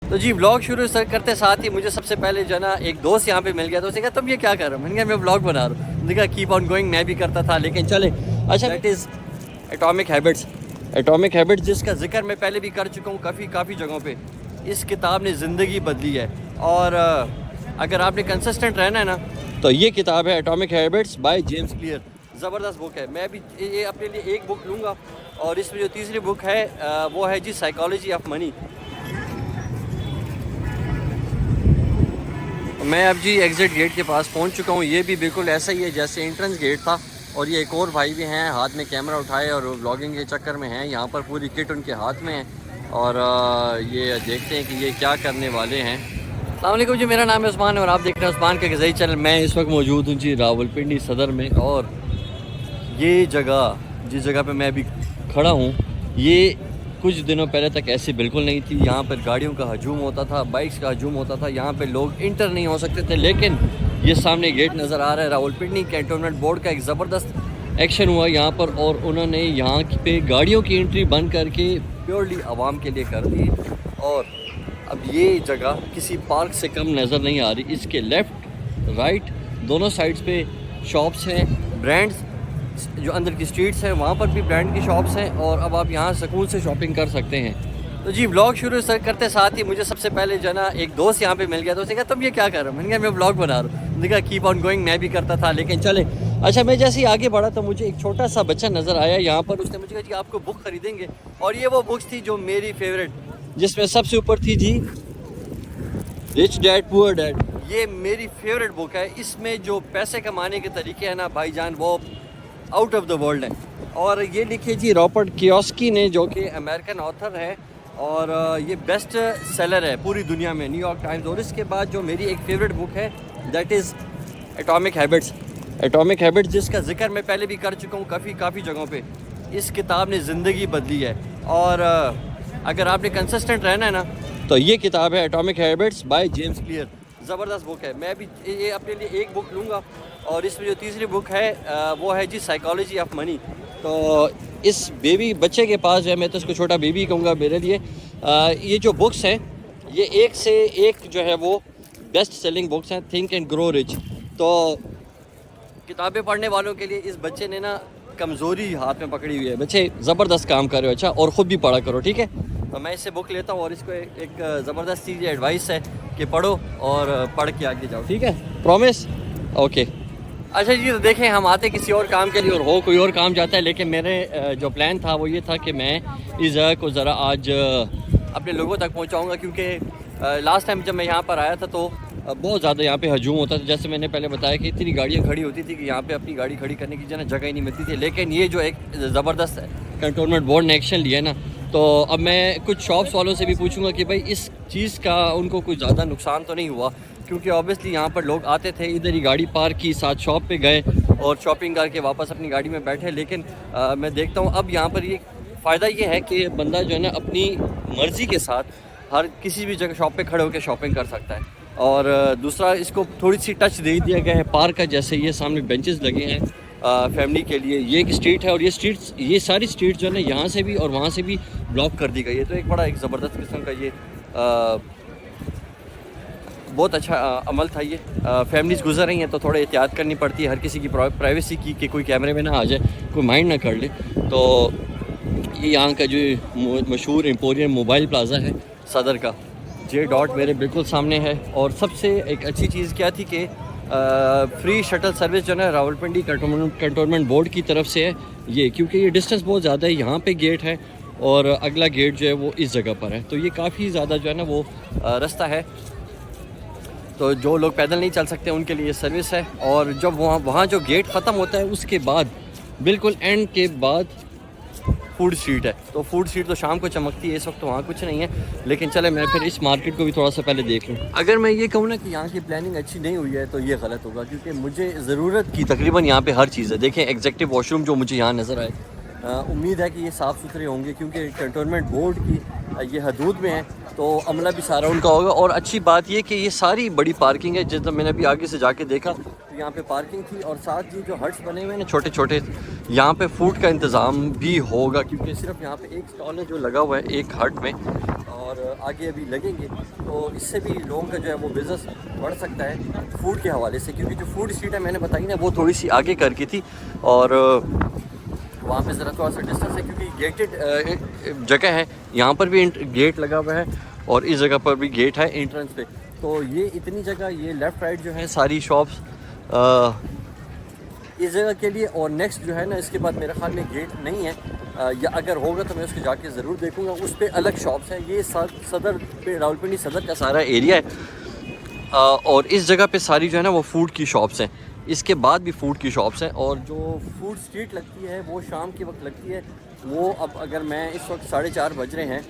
तो जी व्लॉग शुरू करते साथ ही मुझे सबसे पहले जो है ना एक दोस्त यहाँ पे मिल गया। तो उसने कहा तुम ये क्या कर रहे हो? मैंने कहा मैं व्लॉग बना रहा हूँ। उसने कहा कीप ऑन गोइंग, मैं भी करता था लेकिन चले। अच्छा, that is atomic habits. Atomic habits जिसका जिक्र मैं पहले भी कर चुका हूँ काफ़ी जगहों पे। इस किताब ने ज़िंदगी बदली है और अगर आपने कंसिस्टेंट रहना है ना तो ये किताब है atomic habits by James clear. ज़बरदस्त बुक है। मैं भी ये अपने लिए एक बुक लूँगा और इसमें जो तीसरी बुक है वो है जी साइकोलॉजी ऑफ मनी। मैं अब जी एग्ज़िट गेट के पास पहुंच चुका हूं। ये भी बिल्कुल ऐसा ही है जैसे एंट्रेंस गेट था। और ये एक और भाई भी हैं, हाथ में कैमरा उठाए और व्लॉगिंग के चक्कर में हैं। यहाँ पर पूरी किट उनके हाथ में है और ये देखते हैं कि ये क्या करने वाले हैं। अस्सलाम वालेकुम जी, मेरा नाम है उस्मान और आप देख रहे हैं उस्मान का ग़ज़ाई चैनल। मैं इस वक्त मौजूद हूँ जी रावलपिंडी सदर में। और ये जगह जिस जगह पे मैं अभी खड़ा हूँ ये कुछ दिनों पहले तक ऐसी बिल्कुल नहीं थी। यहाँ पर गाड़ियों का हजूम होता था, बाइक्स का हजूम होता था, यहाँ पे लोग इंटर नहीं हो सकते थे। लेकिन ये सामने गेट नज़र आ रहा है, रावलपिंडी कैंटोनमेंट बोर्ड का एक ज़बरदस्त एक्शन हुआ यहाँ पर और उन्होंने यहाँ पे गाड़ियों की एंट्री बंद करके प्योरली आवाम के लिए कर दी। और अब ये जगह किसी पार्क से कम नज़र नहीं आ रही। इसके लेफ़्ट राइट दोनों साइड्स पे शॉप्स हैं, ब्रांड्स। जो अंदर की स्ट्रीट्स हैं वहाँ पर भी ब्रांड की शॉप्स हैं और अब आप यहाँ सुकून से शॉपिंग कर सकते हैं। तो जी व्लॉग शुरू करते साथ ही मुझे सबसे पहले जो है ना एक दोस्त यहाँ पे मिल गया। तो उसने कहा तुम ये क्या कर रहे हो? मैंने कहा मैं व्लॉग बना रहा हूँ। उसने कहा कीप ऑन गोइंग, मैं भी करता था लेकिन चले। अच्छा, मैं जैसे ही आगे बढ़ा तो मुझे एक छोटा सा बच्चा नज़र आया यहाँ पर। उसने मुझे कहा जी आपको बुक खरीदेंगे। और ये वो बुक्स थी जो मेरी फेवरेट, जिसमें सबसे ऊपर थी जी रिच डैड पुअर डैड। ये मेरी फेवरेट बुक है। इसमें जो पैसे कमाने के तरीके हैं ना भाईजान वो आउट ऑफ द वर्ल्ड है। और ये लिखी जी रॉबर्ट कियोसाकी ने, जो कि अमेरिकन ऑथर है और ये बेस्ट सेलर है पूरी दुनिया में, न्यूयॉर्क टाइम्स। और इसके बाद जो मेरी एक फेवरेट बुक है that is atomic habits. Atomic habits जिसका जिक्र मैं पहले भी कर चुका हूँ काफ़ी जगहों पे। इस किताब ने ज़िंदगी बदली है और अगर आपने कंसिस्टेंट रहना है ना तो ये किताब है atomic habits by James clear. ज़बरदस्त बुक है। मैं भी ये अपने लिए एक बुक लूँगा और इसमें जो तीसरी बुक है वो है जी साइकोलॉजी ऑफ मनी। तो इस बेबी बच्चे के पास जो है, मैं तो इसको छोटा बेबी कहूँगा मेरे लिए, ये जो बुक्स हैं ये एक से एक जो है वो बेस्ट सेलिंग बुक्स हैं, थिंक एंड ग्रो रिच। तो किताबें पढ़ने वालों के लिए इस बच्चे ने ना कमज़ोरी हाथ में पकड़ी हुई है। बच्चे ज़बरदस्त काम कर रहे हो, अच्छा, और ख़ुद भी पढ़ा करो, ठीक है। तो मैं इससे बुक लेता हूँ और इसको एक ज़बरदस्त चीज़ एडवाइस है कि पढ़ो और पढ़ के आगे जाओ, ठीक है, प्रॉमिस, ओके। अच्छा जी, तो देखें हम आते किसी और काम के लिए और हो कोई और काम जाता है। लेकिन मेरे जो प्लान था वो ये था कि मैं इस जगह को ज़रा आज अपने लोगों तक पहुँचाऊँगा, क्योंकि लास्ट टाइम जब मैं यहाँ पर आया था तो बहुत ज़्यादा यहाँ पे हजूम होता था। जैसे मैंने पहले बताया कि इतनी गाड़ियाँ खड़ी होती थी कि यहाँ पे अपनी गाड़ी खड़ी करने की जगह ही नहीं मिलती थी। लेकिन ये जो एक ज़बरदस्त कैंटोनमेंट बोर्ड ने एक्शन लिया ना, तो अब मैं कुछ शॉप्स वालों से भी पूछूंगा कि भाई इस चीज़ का उनको कुछ ज़्यादा नुकसान तो नहीं हुआ, क्योंकि ऑब्वियसली यहाँ पर लोग आते थे, इधर ही गाड़ी पार्क की, साथ शॉप पे गए और शॉपिंग करके वापस अपनी गाड़ी में बैठे। लेकिन मैं देखता हूँ अब यहाँ पर ये फ़ायदा ये है कि बंदा जो है ना अपनी मर्ज़ी के साथ हर किसी भी जगह शॉप पे खड़े होकर शॉपिंग कर सकता है। और दूसरा इसको थोड़ी सी टच दे दिया गया है पार्क का, जैसे ये सामने बेंचेस लगे हैं फैमिली के लिए। ये एक स्ट्रीट है और ये सारी स्ट्रीट जो है ना यहाँ से भी और वहाँ से भी ब्लॉक कर दी गई है। तो एक बड़ा एक ज़बरदस्त किस्म का ये बहुत अच्छा अमल था। ये फैमिलीज़ गुजर रही हैं तो थोड़ा एहतियात करनी पड़ती है हर किसी की प्राइवेसी की, कि कोई कैमरे में ना आ जाए, कोई माइंड ना कर ले। तो ये यहाँ का जो मशहूर एम्पोरियम मोबाइल प्लाज़ा है सदर का, जे डॉट मेरे बिल्कुल सामने है। और सबसे एक अच्छी चीज़ क्या थी कि फ्री शटल सर्विस जो है रावलपिंडी कैंटोनमेंट बोर्ड की तरफ से है ये, क्योंकि ये डिस्टेंस बहुत ज़्यादा है। यहाँ पे गेट है और अगला गेट जो है वो इस जगह पर है, तो ये काफ़ी ज़्यादा जो है ना वो रास्ता है। तो जो लोग पैदल नहीं चल सकते उनके लिए सर्विस है। और जब वहाँ जो गेट ख़त्म होता है उसके बाद बिल्कुल एंड के बाद फूड स्ट्रीट है। तो फूड स्ट्रीट तो शाम को चमकती है, इस वक्त वहाँ कुछ नहीं है। लेकिन चले मैं फिर इस मार्केट को भी थोड़ा सा पहले देख लूँ। अगर मैं ये कहूँ ना कि यहाँ की प्लानिंग अच्छी नहीं हुई है तो ये गलत होगा, क्योंकि मुझे ज़रूरत की तकरीबन यहाँ पे हर चीज़ है। देखें एग्जेक्टिव वॉशरूम जो मुझे यहाँ नज़र आए, उम्मीद है कि ये साफ़ सुथरे होंगे क्योंकि कैंटोनमेंट बोर्ड की ये हदूद में है। तो अमला भी सारा उनका होगा। और अच्छी बात ये कि ये सारी बड़ी पार्किंग है, जिस मैंने अभी आगे से जाके देखा तो यहाँ पे पार्किंग थी, और साथ ही जो हट्स बने हुए हैं ना छोटे छोटे, यहाँ पे फूड का इंतज़ाम भी होगा, क्योंकि सिर्फ यहाँ पे एक स्टॉल है जो लगा हुआ है एक हट में, और आगे अभी लगेंगे, तो इससे भी लोगों का जो है वो बिज़नेस बढ़ सकता है फूड के हवाले से। क्योंकि जो फूड स्ट्रीट है मैंने बताई ना, वो थोड़ी सी आगे करके थी, और वहाँ पे ज़रा थोड़ा सा डिस्टेंस है, क्योंकि गेटेड जगह है। यहाँ पर भी गेट लगा हुआ है और इस जगह पर भी गेट है एंट्रेंस पे। तो ये इतनी जगह, ये लेफ़्ट राइट जो है सारी शॉप्स इस जगह के लिए। और नेक्स्ट जो है ना, इसके बाद मेरे ख्याल में गेट नहीं है, या अगर होगा तो मैं उसके जाके ज़रूर देखूँगा। उस पर अलग शॉप्स हैं। ये सदर पे, रावलपिंडी सदर का सारा एरिया है, और इस जगह पे सारी जो है ना वो फूड की शॉप्स हैं। इसके बाद भी फूड की शॉप्स हैं, और जो फूड स्ट्रीट लगती है वो शाम के वक्त लगती है। वो अब अगर मैं इस वक्त 4:30 बज रहे हैं,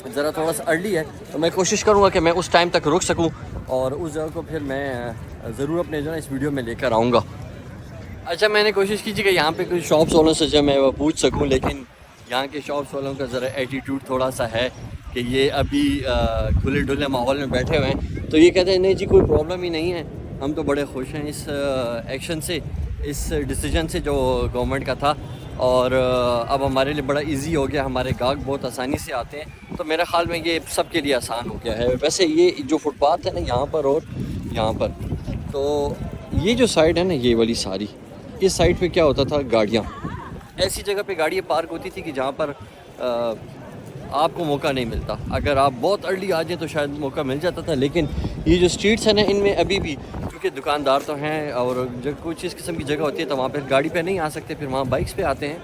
ज़रा थोड़ा सा अर्ली है, तो मैं कोशिश करूँगा कि मैं उस टाइम तक रुक सकूँ, और उस जगह को फिर मैं ज़रूर अपने जो है इस वीडियो में लेकर आऊँगा। अच्छा, मैंने कोशिश की थी कि यहाँ पे कुछ शॉप्स वालों से जो मैं वो पूछ सकूँ, लेकिन यहाँ के शॉप्स वालों का ज़रा एटीट्यूड थोड़ा सा है कि ये अभी खुले ढुले माहौल में बैठे हुए हैं। तो ये कहते हैं नहीं जी, कोई प्रॉब्लम ही नहीं है, हम तो बड़े खुश हैं इस एक्शन से, इस डिसीजन से जो गवर्नमेंट का था, और अब हमारे लिए बड़ा इजी हो गया, हमारे गाहक बहुत आसानी से आते हैं। तो मेरे ख़्याल में ये सब के लिए आसान हो गया है। वैसे ये जो फुटपाथ है ना यहाँ पर और यहाँ पर, तो ये जो साइड है ना, ये वाली सारी, इस साइड पे क्या होता था, गाड़ियाँ ऐसी जगह पे गाड़ियाँ पार्क होती थी कि जहाँ पर आपको मौका नहीं मिलता। अगर आप बहुत अर्ली आ जाएँ तो शायद मौका मिल जाता था, लेकिन ये जो स्ट्रीट्स हैं ना, इनमें अभी भी क्योंकि दुकानदार तो हैं, और जब कुछ इस किस्म की जगह होती है तो वहाँ पर गाड़ी पे नहीं आ सकते, फिर वहाँ बाइक्स पे आते हैं।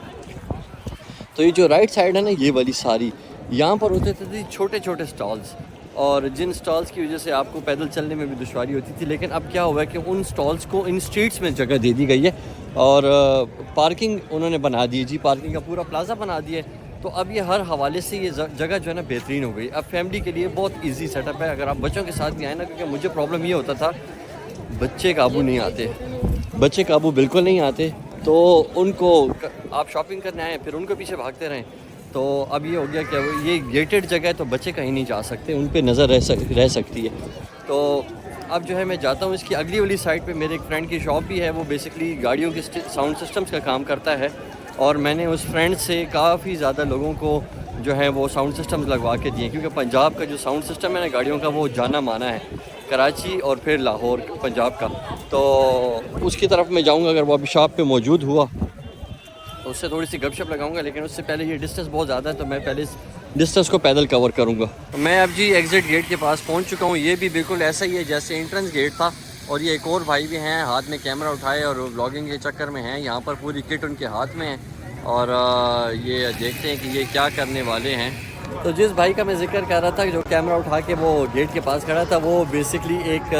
तो ये जो राइट साइड है ना, ये वाली सारी, यहाँ पर होते थे छोटे छोटे स्टॉल्स, और जिन स्टॉल्स की वजह से आपको पैदल चलने में भी दुश्वारी होती थी। लेकिन अब क्या हुआ है कि उन स्टॉल्स को इन स्ट्रीट्स में जगह दे दी गई है, और पार्किंग उन्होंने बना दी जी, पार्किंग का पूरा प्लाजा बना दिया है। तो अब ये हर हवाले से ये जगह जो है ना बेहतरीन हो गई। अब फैमिली के लिए बहुत इजी सेटअप है। अगर आप बच्चों के साथ भी आए ना, क्योंकि मुझे प्रॉब्लम ये होता था, बच्चे काबू नहीं आते, बच्चे काबू बिल्कुल नहीं आते, तो उनको आप शॉपिंग करने आए फिर उनको पीछे भागते रहें। तो अब ये हो गया कि ये गेटेड जगह है, तो बच्चे कहीं नहीं जा सकते, उन पे नज़र रह सकती है। तो अब जो है मैं जाता हूँ, इसकी अगली वाली साइड पे मेरे एक फ्रेंड की शॉप भी है, वो बेसिकली गाड़ियों के साउंड सिस्टम्स का काम करता है, और मैंने उस फ्रेंड से काफ़ी ज़्यादा लोगों को जो है वो साउंड सिस्टम्स लगवा के दिए, क्योंकि पंजाब का जो साउंड सिस्टम है ना गाड़ियों का, वो जाना माना है, कराची और फिर लाहौर पंजाब का। तो उसकी तरफ मैं जाऊँगा, अगर वो अभी शॉप पे मौजूद हुआ तो उससे थोड़ी सी गपशप लगाऊंगा, लेकिन उससे पहले ये डिस्टेंस बहुत ज़्यादा है, तो मैं पहले इस डिस्टेंस को पैदल कवर करूँगा। मैं अब जी एग्ज़िट गेट के पास पहुँच चुका हूँ। ये भी बिल्कुल ऐसा ही है जैसे एंट्रेंस गेट था, और ये एक और भाई भी हैं, हाथ में कैमरा उठाए और व्लॉगिंग के चक्कर में हैं। यहाँ पर पूरी किट उनके हाथ में है, और ये देखते हैं कि ये क्या करने वाले हैं। तो जिस भाई का मैं जिक्र कर रहा था, जो कैमरा उठा के वो गेट के पास खड़ा था, वो बेसिकली एक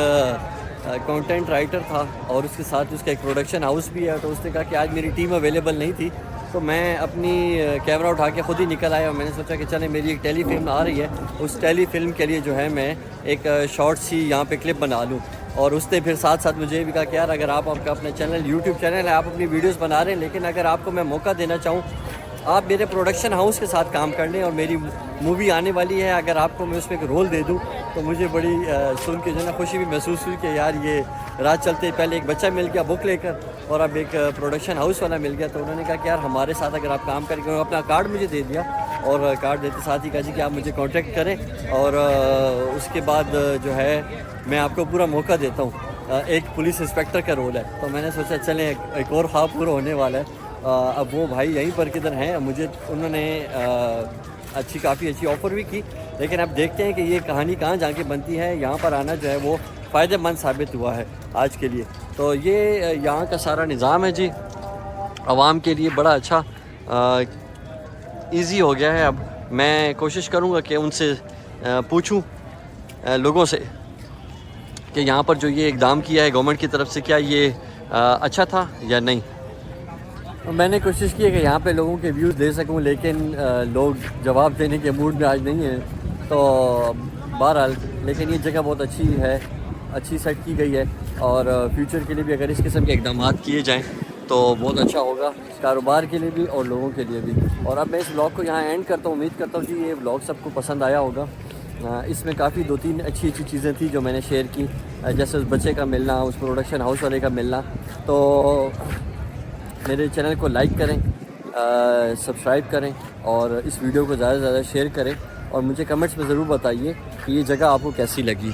कंटेंट राइटर था, और उसके साथ उसका एक प्रोडक्शन हाउस भी है। तो उसने कहा कि आज मेरी टीम अवेलेबल नहीं थी, तो मैं अपनी कैमरा उठा के ख़ुद ही निकल आया, और मैंने सोचा कि चले मेरी एक टेली फिल्म आ रही है, उस टेली फिल्म के लिए जो है मैं एक शॉर्ट सी यहाँ पे क्लिप बना लूँ। और उसने फिर साथ साथ मुझे भी कहा कि यार, अगर आपका अपना चैनल यूट्यूब चैनल है, आप अपनी वीडियोस बना रहे हैं, लेकिन अगर आपको मैं मौका देना चाहूँ, आप मेरे प्रोडक्शन हाउस के साथ काम कर लें, और मेरी मूवी आने वाली है, अगर आपको मैं उसमें एक रोल दे दूं, तो मुझे बड़ी सुन के जो है ना खुशी भी महसूस हुई कि यार ये रात चलते पहले एक बच्चा मिल गया बुक लेकर, और अब एक प्रोडक्शन हाउस वाला मिल गया। तो उन्होंने कहा कि यार हमारे साथ अगर आप काम करेंगे, उन्होंने अपना कार्ड मुझे दे दिया, और कार्ड देते साथ ही कहा जी कि आप मुझे कॉन्टेक्ट करें, और उसके बाद जो है मैं आपको पूरा मौका देता हूँ। एक पुलिस इंस्पेक्टर का रोल है, तो मैंने सोचा चलें एक और ख्वाब पूरा होने वाला है। अब वो भाई यहीं पर किधर हैं, मुझे उन्होंने काफ़ी अच्छी ऑफ़र भी की, लेकिन अब देखते हैं कि ये कहानी कहाँ जाके बनती है। यहाँ पर आना जो है वो फ़ायदेमंद साबित हुआ है आज के लिए। तो ये यहाँ का सारा निज़ाम है जी, आवाम के लिए बड़ा अच्छा इजी हो गया है। अब मैं कोशिश करूँगा कि उनसे पूछूँ लोगों से कि यहाँ पर जो ये इक़दाम किया है गवर्नमेंट की तरफ से, क्या ये अच्छा था या नहीं। मैंने कोशिश की है कि यहाँ पे लोगों के व्यूज़ दे सकूँ, लेकिन लोग जवाब देने के मूड में आज नहीं है। तो बहरहाल, लेकिन ये जगह बहुत अच्छी है, अच्छी सेट की गई है, और फ्यूचर के लिए भी अगर इस किस्म के इक़दाम किए जाएँ तो बहुत अच्छा होगा, कारोबार के लिए भी और लोगों के लिए भी। और अब मैं इस व्लॉग को यहाँ एंड करता हूँ। उम्मीद करता हूँ कि ये व्लॉग सबको पसंद आया होगा, इसमें काफ़ी 2-3 अच्छी चीज़ें थी जो मैंने शेयर की, जैसे उस बच्चे का मिलना, उस प्रोडक्शन हाउस वाले का मिलना। तो मेरे चैनल को लाइक करें, सब्सक्राइब करें और इस वीडियो को ज़्यादा से ज़्यादा शेयर करें और मुझे कमेंट्स में ज़रूर बताइए कि ये जगह आपको कैसी लगी।